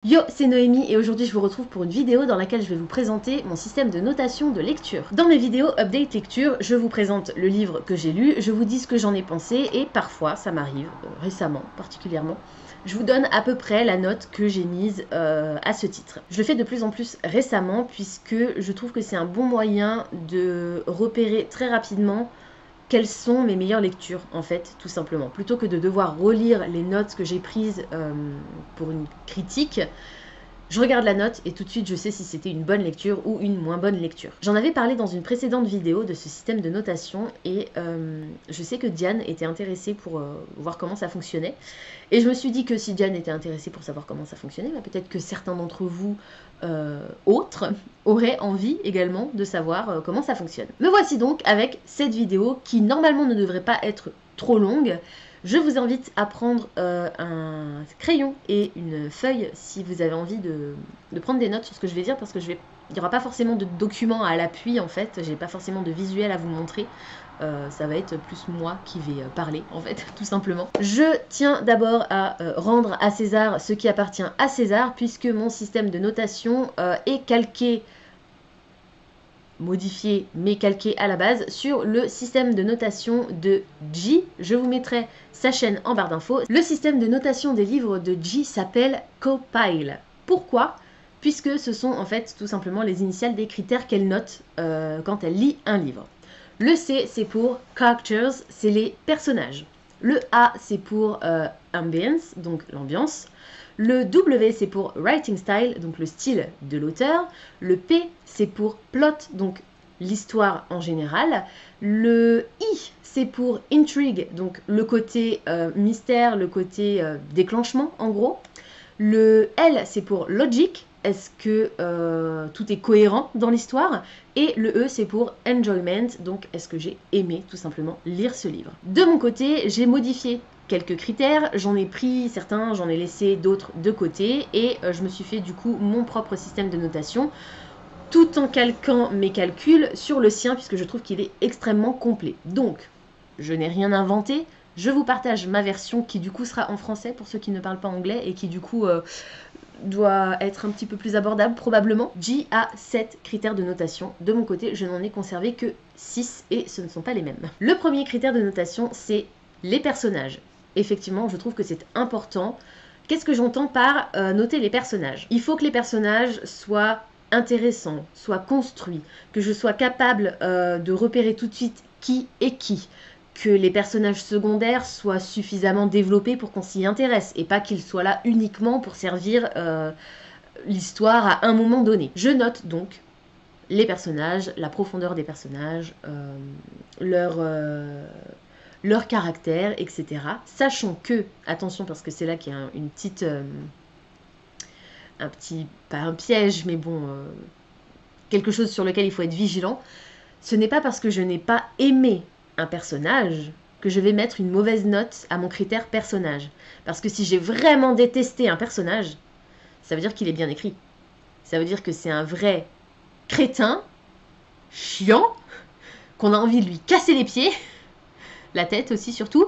Yo, c'est Noémie et aujourd'hui je vous retrouve pour une vidéo dans laquelle je vais vous présenter mon système de notation de lecture. Dans mes vidéos Update Lecture, je vous présente le livre que j'ai lu, je vous dis ce que j'en ai pensé et parfois, ça m'arrive, récemment particulièrement, je vous donne à peu près la note que j'ai mise à ce titre. Je le fais de plus en plus récemment puisque je trouve que c'est un bon moyen de repérer très rapidement quelles sont mes meilleures lectures, en fait, tout simplement. Plutôt que de devoir relire les notes que j'ai prises pour une critique, je regarde la note et tout de suite je sais si c'était une bonne lecture ou une moins bonne lecture. J'en avais parlé dans une précédente vidéo de ce système de notation et je sais que Diane était intéressée pour voir comment ça fonctionnait. Et je me suis dit que si Diane était intéressée pour savoir comment ça fonctionnait, bah peut-être que certains d'entre vous autres auraient envie également de savoir comment ça fonctionne. Me voici donc avec cette vidéo qui normalement ne devrait pas être trop longue. Je vous invite à prendre un crayon et une feuille si vous avez envie de prendre des notes sur ce que je vais dire parce que il n'y aura pas forcément de documents à l'appui en fait, j'ai pas forcément de visuel à vous montrer. Ça va être plus moi qui vais parler en fait, tout simplement. Je tiens d'abord à rendre à César ce qui appartient à César puisque mon système de notation est calqué, modifié mais calqué à la base sur le système de notation de G. Je vous mettrai sa chaîne en barre d'infos. Le système de notation des livres de G s'appelle Copile. Pourquoi ? Puisque ce sont en fait tout simplement les initiales des critères qu'elle note quand elle lit un livre. Le C, c'est pour characters, c'est les personnages. Le A, c'est pour ambience, donc l'ambiance. Le W, c'est pour writing style, donc le style de l'auteur. Le P, c'est pour plot, donc l'histoire en général. Le I, c'est pour intrigue, donc le côté mystère, le côté déclenchement, en gros. Le L, c'est pour logic, est-ce que tout est cohérent dans l'histoire? Et le E, c'est pour enjoyment, donc est-ce que j'ai aimé tout simplement lire ce livre? De mon côté, j'ai modifié quelques critères, j'en ai pris certains, j'en ai laissé d'autres de côté, et je me suis fait du coup mon propre système de notation, tout en calquant mes calculs sur le sien, puisque je trouve qu'il est extrêmement complet. Donc, je n'ai rien inventé, je vous partage ma version qui du coup sera en français pour ceux qui ne parlent pas anglais et qui du coup doit être un petit peu plus abordable probablement. G a 7 critères de notation. De mon côté, je n'en ai conservé que 6 et ce ne sont pas les mêmes. Le premier critère de notation, c'est les personnages. Effectivement, je trouve que c'est important. Qu'est-ce que j'entends par noter les personnages? Il faut que les personnages soient intéressants, soient construits, que je sois capable de repérer tout de suite qui est qui. Que les personnages secondaires soient suffisamment développés pour qu'on s'y intéresse et pas qu'ils soient là uniquement pour servir l'histoire à un moment donné. Je note donc les personnages, la profondeur des personnages, leur caractère, etc. Sachant que, attention parce que c'est là qu'il y a une petite, pas un piège, mais bon, quelque chose sur lequel il faut être vigilant. Ce n'est pas parce que je n'ai pas aimé un personnage que je vais mettre une mauvaise note à mon critère personnage. Parce que si j'ai vraiment détesté un personnage, ça veut dire qu'il est bien écrit. Ça veut dire que c'est un vrai crétin, chiant, qu'on a envie de lui casser les pieds, la tête aussi surtout.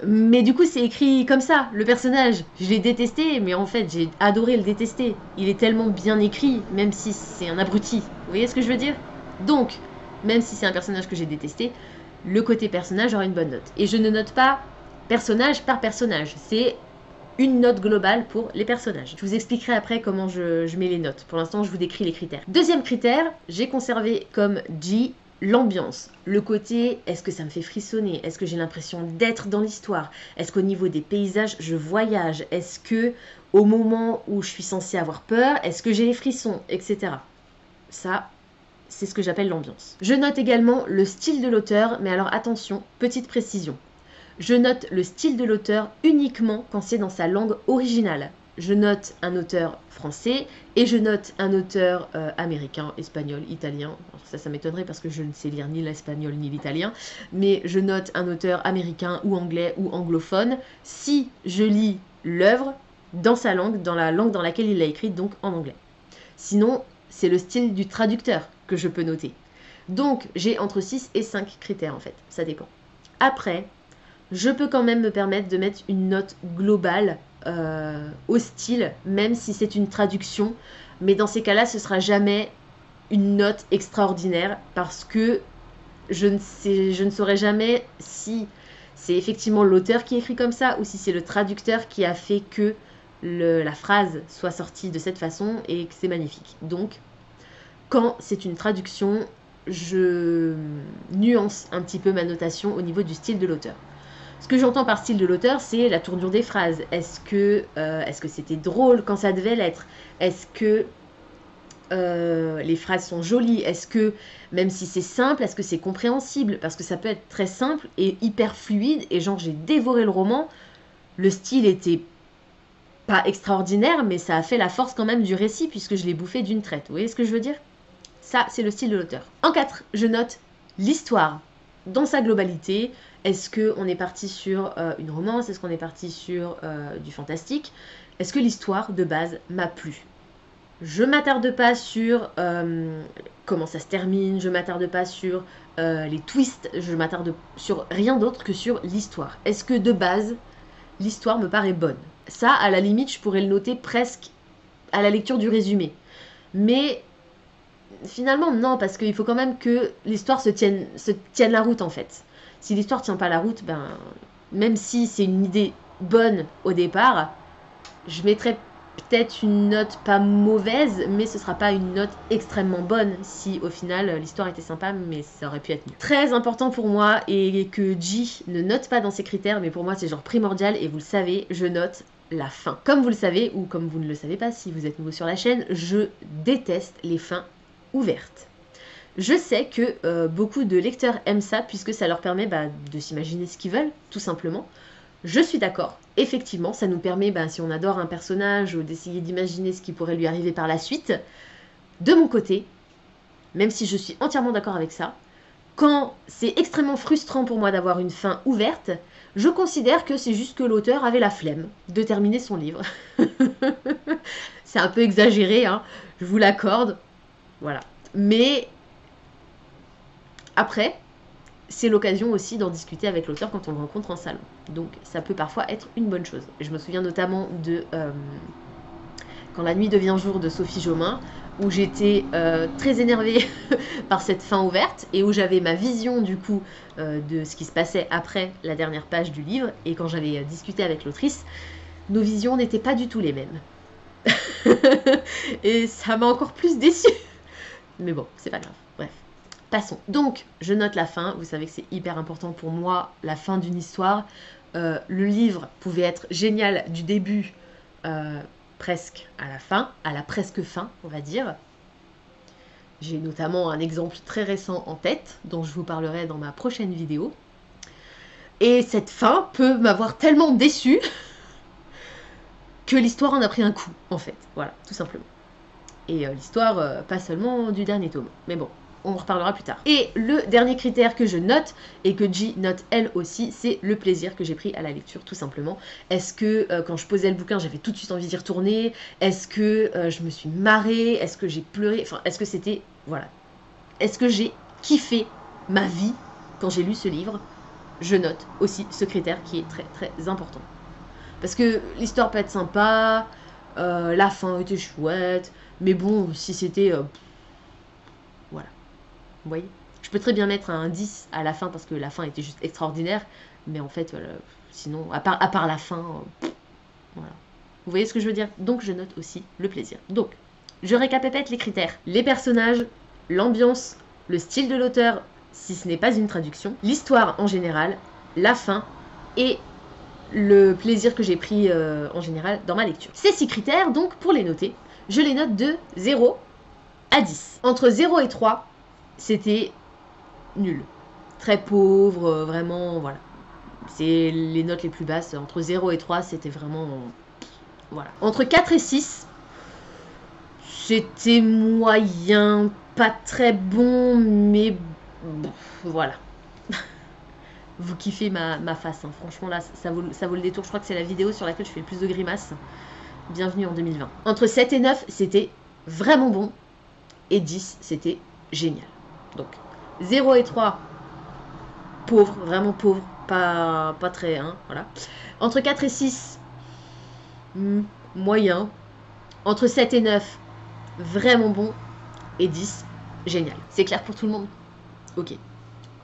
Mais du coup c'est écrit comme ça, le personnage, je l'ai détesté, mais en fait j'ai adoré le détester. Il est tellement bien écrit, même si c'est un abruti. Vous voyez ce que je veux dire? Donc, même si c'est un personnage que j'ai détesté, le côté personnage aura une bonne note. Et je ne note pas personnage par personnage, c'est une note globale pour les personnages. Je vous expliquerai après comment je mets les notes. Pour l'instant, je vous décris les critères. Deuxième critère, j'ai conservé comme G l'ambiance. Le côté, est-ce que ça me fait frissonner? Est-ce que j'ai l'impression d'être dans l'histoire? Est-ce qu'au niveau des paysages, je voyage? Est-ce que au moment où je suis censée avoir peur, est-ce que j'ai les frissons? Etc. Ça, c'est ce que j'appelle l'ambiance. Je note également le style de l'auteur, mais alors attention, petite précision. Je note le style de l'auteur uniquement quand c'est dans sa langue originale. Je note un auteur français et je note un auteur américain, espagnol, italien. Alors ça m'étonnerait parce que je ne sais lire ni l'espagnol ni l'italien. Mais je note un auteur américain ou anglais ou anglophone si je lis l'œuvre dans sa langue, dans la langue dans laquelle il l'a écrite, donc en anglais. Sinon, c'est le style du traducteur que je peux noter. Donc, j'ai entre 6 et 5 critères en fait, ça dépend. Après, je peux quand même me permettre de mettre une note globale au style, même si c'est une traduction. Mais dans ces cas-là, ce sera jamais une note extraordinaire parce que je ne saurais jamais si c'est effectivement l'auteur qui écrit comme ça ou si c'est le traducteur qui a fait que la phrase soit sortie de cette façon et que c'est magnifique. Donc, quand c'est une traduction, je nuance un petit peu ma notation au niveau du style de l'auteur. Ce que j'entends par style de l'auteur, c'est la tournure des phrases. Est-ce que c'était drôle quand ça devait l'être? Est-ce que les phrases sont jolies? Est-ce que, même si c'est simple, est-ce que c'est compréhensible? Parce que ça peut être très simple et hyper fluide, et genre j'ai dévoré le roman, le style était pas extraordinaire, mais ça a fait la force quand même du récit, puisque je l'ai bouffé d'une traite. Vous voyez ce que je veux dire? Ça, c'est le style de l'auteur. En 4, je note l'histoire dans sa globalité. Est-ce qu'on est parti sur une romance? Est-ce qu'on est parti sur du fantastique? Est-ce que l'histoire de base m'a plu? Je m'attarde pas sur comment ça se termine, je m'attarde pas sur les twists, je m'attarde sur rien d'autre que sur l'histoire. Est-ce que de base, l'histoire me paraît bonne? Ça, à la limite, je pourrais le noter presque à la lecture du résumé. Mais finalement, non, parce qu'il faut quand même que l'histoire se tienne la route, en fait. Si l'histoire tient pas la route, ben, même si c'est une idée bonne au départ, je mettrais peut-être une note pas mauvaise, mais ce sera pas une note extrêmement bonne si au final l'histoire était sympa, mais ça aurait pu être mieux. Très important pour moi, et que J ne note pas dans ses critères, mais pour moi c'est genre primordial, et vous le savez, je note la fin. Comme vous le savez, ou comme vous ne le savez pas si vous êtes nouveau sur la chaîne, je déteste les fins ouvertes. Je sais que beaucoup de lecteurs aiment ça, puisque ça leur permet de s'imaginer ce qu'ils veulent, tout simplement. Je suis d'accord, effectivement, ça nous permet, si on adore un personnage, ou d'essayer d'imaginer ce qui pourrait lui arriver par la suite. De mon côté, même si je suis entièrement d'accord avec ça, quand c'est extrêmement frustrant pour moi d'avoir une fin ouverte, je considère que c'est juste que l'auteur avait la flemme de terminer son livre. C'est un peu exagéré, hein, je vous l'accorde, voilà. Mais après, c'est l'occasion aussi d'en discuter avec l'auteur quand on le rencontre en salon. Donc ça peut parfois être une bonne chose. Je me souviens notamment de Quand la nuit devient jour de Sophie Jomain, où j'étais très énervée par cette fin ouverte, et où j'avais ma vision du coup de ce qui se passait après la dernière page du livre, et quand j'avais discuté avec l'autrice, nos visions n'étaient pas du tout les mêmes. Et ça m'a encore plus déçue. Mais bon, c'est pas grave, bref. Passons. Donc, je note la fin. Vous savez que c'est hyper important pour moi, la fin d'une histoire. Le livre pouvait être génial du début presque à la fin, à la presque fin, on va dire. J'ai notamment un exemple très récent en tête, dont je vous parlerai dans ma prochaine vidéo. Et cette fin peut m'avoir tellement déçue que l'histoire en a pris un coup, en fait. Voilà, tout simplement. Et l'histoire, pas seulement du dernier tome. Mais bon, on en reparlera plus tard. Et le dernier critère que je note, et que J note elle aussi, c'est le plaisir que j'ai pris à la lecture, tout simplement. Est-ce que quand je posais le bouquin, j'avais tout de suite envie d'y retourner? Est-ce que je me suis marrée? Est-ce que j'ai pleuré? Enfin, est-ce que c'était... Voilà. Est-ce que j'ai kiffé ma vie quand j'ai lu ce livre? Je note aussi ce critère qui est très très important. Parce que l'histoire peut être sympa, la fin était chouette, mais bon, si c'était... voilà. Vous voyez? Je peux très bien mettre un 10 à la fin parce que la fin était juste extraordinaire, mais en fait, sinon, à part la fin, voilà. Vous voyez ce que je veux dire? Donc, je note aussi le plaisir. Donc, je récapépète les critères. Les personnages, l'ambiance, le style de l'auteur, si ce n'est pas une traduction, l'histoire en général, la fin et le plaisir que j'ai pris en général dans ma lecture. Ces 6 critères, donc, pour les noter, je les note de 0 à 10. Entre 0 et 3, c'était nul. Très pauvre, vraiment, voilà. C'est les notes les plus basses. Entre 0 et 3, c'était vraiment... voilà. Entre 4 et 6, c'était moyen, pas très bon, mais bon, voilà. Vous kiffez ma face, hein. Franchement là, ça vaut le détour. Je crois que c'est la vidéo sur laquelle je fais le plus de grimaces. Bienvenue en 2020. Entre 7 et 9, c'était vraiment bon. Et 10, c'était génial. Donc, 0 et 3, pauvre, vraiment pauvre. Pas très, hein, voilà. Entre 4 et 6, moyen. Entre 7 et 9, vraiment bon. Et 10, génial. C'est clair pour tout le monde? Ok.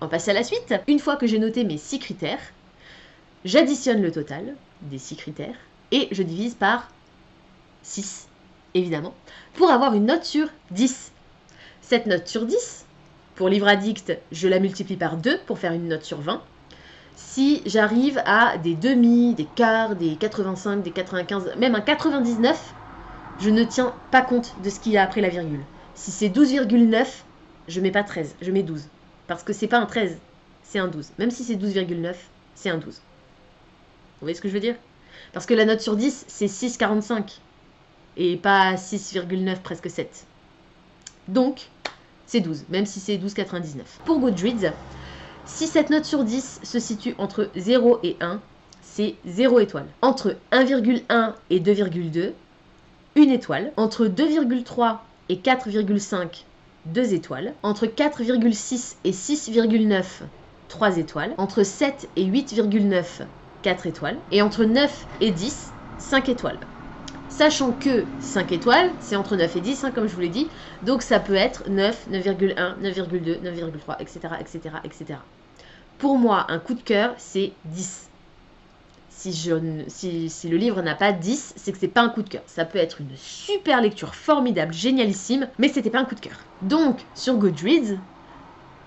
On passe à la suite. Une fois que j'ai noté mes 6 critères, j'additionne le total des 6 critères et je divise par 6, évidemment, pour avoir une note sur 10. Cette note sur 10, pour livre addict, je la multiplie par 2 pour faire une note sur 20. Si j'arrive à des demi, des quarts, des 85, des 95, même un 99, je ne tiens pas compte de ce qu'il y a après la virgule. Si c'est 12,9, je mets pas 13, je mets 12. Parce que c'est pas un 13, c'est un 12. Même si c'est 12,9, c'est un 12. Vous voyez ce que je veux dire? Parce que la note sur 10, c'est 6,45. Et pas 6,9, presque 7. Donc, c'est 12, même si c'est 12,99. Pour Goodreads, si cette note sur 10 se situe entre 0 et 1, c'est 0 étoile. Entre 1,1 et 2,2, 1 étoile. Entre 2,3 et 4,5, 2 étoiles. Entre 4,6 et 6,9, 3 étoiles. Entre 7 et 8,9, 4 étoiles. Et entre 9 et 10, 5 étoiles. Sachant que 5 étoiles, c'est entre 9 et 10, comme je vous l'ai dit. Donc ça peut être 9, 9,1, 9,2, 9,3, etc., etc., etc. Pour moi, un coup de cœur, c'est 10. Si le livre n'a pas 10, c'est que c'est pas un coup de cœur. Ça peut être une super lecture formidable, génialissime, mais c'était pas un coup de cœur. Donc, sur Goodreads,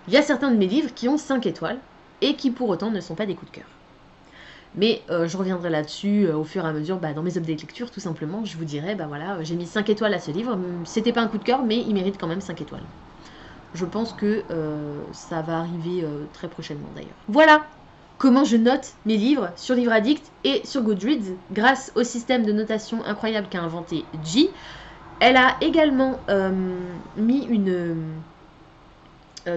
il y a certains de mes livres qui ont 5 étoiles et qui pour autant ne sont pas des coups de cœur. Mais je reviendrai là-dessus au fur et à mesure dans mes updates lecture, tout simplement. Je vous dirai, voilà, j'ai mis 5 étoiles à ce livre. C'était pas un coup de cœur, mais il mérite quand même 5 étoiles. Je pense que ça va arriver très prochainement d'ailleurs. Voilà comment je note mes livres sur Livre Addict et sur Goodreads grâce au système de notation incroyable qu'a inventé G. Elle a également mis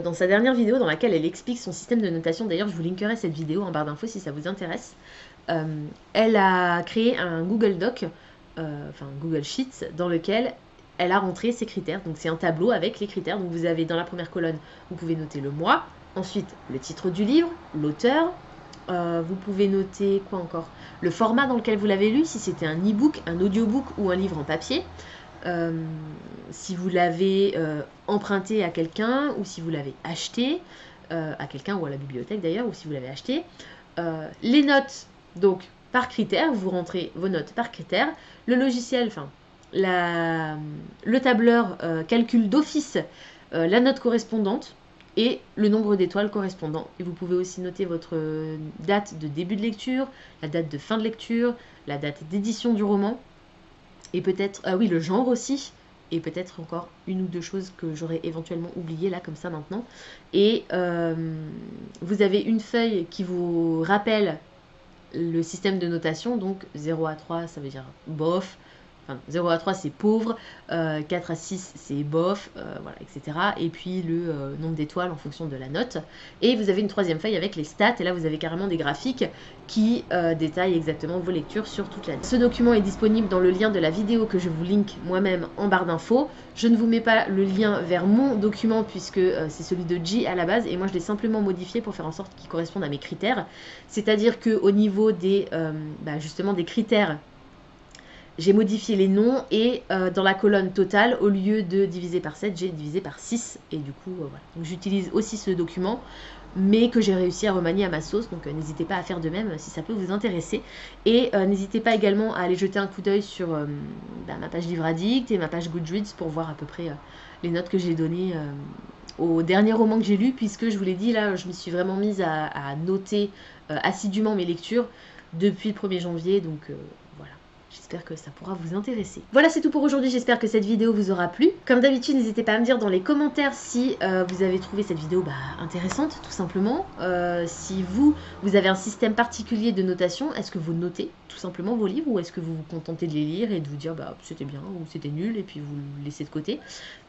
dans sa dernière vidéo dans laquelle elle explique son système de notation, d'ailleurs je vous linkerai cette vidéo en barre d'infos si ça vous intéresse, elle a créé un Google Doc, Google Sheets, dans lequel elle a rentré ses critères. Donc c'est un tableau avec les critères. Donc vous avez dans la première colonne, vous pouvez noter le mois, ensuite le titre du livre, l'auteur, vous pouvez noter quoi encore, le format dans lequel vous l'avez lu, si c'était un e-book, un audiobook ou un livre en papier. Si vous l'avez emprunté à quelqu'un ou si vous l'avez acheté à quelqu'un ou à la bibliothèque d'ailleurs, ou si vous l'avez acheté. Les notes, donc par critère, vous rentrez vos notes par critère. Le logiciel, le tableur calcule d'office la note correspondante et le nombre d'étoiles correspondant. Et vous pouvez aussi noter votre date de début de lecture, la date de fin de lecture, la date d'édition du roman. Et peut-être, le genre aussi, et peut-être encore une ou deux choses que j'aurais éventuellement oubliées là, comme ça maintenant. Et vous avez une feuille qui vous rappelle le système de notation, donc 0 à 3, ça veut dire bof. Enfin, 0 à 3 c'est pauvre, 4 à 6 c'est bof, voilà, etc. Et puis le nombre d'étoiles en fonction de la note. Et vous avez une troisième feuille avec les stats, et là vous avez carrément des graphiques qui détaillent exactement vos lectures sur toute l'année. Ce document est disponible dans le lien de la vidéo que je vous link moi-même en barre d'infos. Je ne vous mets pas le lien vers mon document puisque c'est celui de G à la base, et moi je l'ai simplement modifié pour faire en sorte qu'il corresponde à mes critères. C'est-à-dire qu'au niveau des, justement des critères, j'ai modifié les noms et dans la colonne totale, au lieu de diviser par 7, j'ai divisé par 6. Et du coup, voilà. Donc j'utilise aussi ce document, mais que j'ai réussi à remanier à ma sauce. Donc n'hésitez pas à faire de même si ça peut vous intéresser. Et n'hésitez pas également à aller jeter un coup d'œil sur ma page Livre Addict et ma page Goodreads pour voir à peu près les notes que j'ai données au dernier roman que j'ai lu. Puisque je vous l'ai dit, là, je me suis vraiment mise à noter assidûment mes lectures depuis le 1er janvier. Donc voilà. J'espère que ça pourra vous intéresser. Voilà, c'est tout pour aujourd'hui. J'espère que cette vidéo vous aura plu. Comme d'habitude, n'hésitez pas à me dire dans les commentaires si vous avez trouvé cette vidéo intéressante, tout simplement. Si vous avez un système particulier de notation, est-ce que vous notez tout simplement vos livres ou est-ce que vous vous contentez de les lire et de vous dire c'était bien ou c'était nul et puis vous le laissez de côté.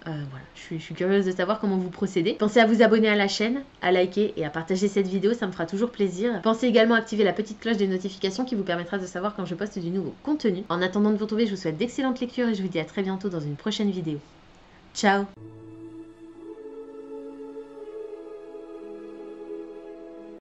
Voilà, je suis curieuse de savoir comment vous procédez. Pensez à vous abonner à la chaîne, à liker et à partager cette vidéo, ça me fera toujours plaisir. Pensez également à activer la petite cloche des notifications qui vous permettra de savoir quand je poste du nouveau contenu. En attendant de vous retrouver, je vous souhaite d'excellentes lectures et je vous dis à très bientôt dans une prochaine vidéo. Ciao!